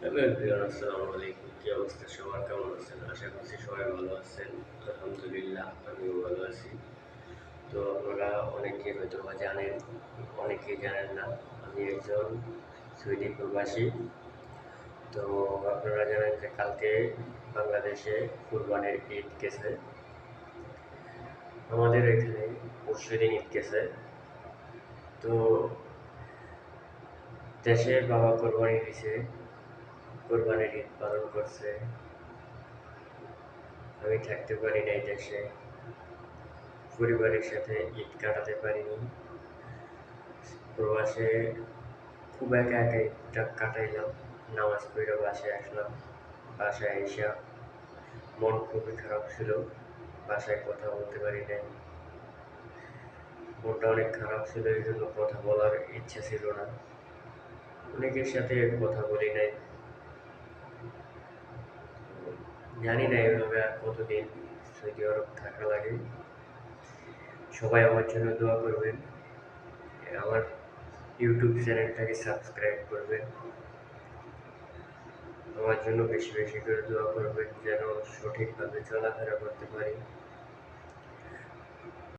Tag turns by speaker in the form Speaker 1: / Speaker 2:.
Speaker 1: Hello everyone, আসসালামু আলাইকুম। কি অবস্থা সবার, কেমন আছেন? আশা করছি সবাই ভালো আছেন। আলহামদুলিল্লাহ আমিও ভালো আছি। তো আপনারা অনেকে হয়তো বা জানেন, অনেকেই জানেন না, আমি একজন সৌদি প্রবাসী। তো আপনারা জানেন যে কালকে বাংলাদেশে কুরবানির ঈদ গেছে, আমাদের এখানে পরশুদিন ঈদ গেছে। তো দেশে বাবা কোরবানি দিছে, কোরবানির ঈদ পালন করছে। আমি থাকতে পারি নাই দেশে, পরিবারের সাথে ঈদ কাটাতে পারিনি। প্রবাসে খুব একা একা ঈদটা কাটাইলাম। নামাজ পড়ে বাসায় আসলাম। বাসায় আইসা মন খুবই খারাপ ছিল, বাসায় কথা বলতে পারি নাই। মনটা অনেক খারাপ ছিল, এই জন্য কথা বলার ইচ্ছা ছিল না। অনেকের সাথে কথা বলি নাই। জানি না এভাবে আর কতদিন সৌদি আরব থাকা লাগে। সবাই আমার জন্য দোয়া করবেন, আমার ইউটিউব চ্যানেলটাকে সাবস্ক্রাইব করবেন, আমার জন্য বেশি বেশি করে দোয়া করবেন যেন সঠিকভাবে চলাফেরা করতে পারি।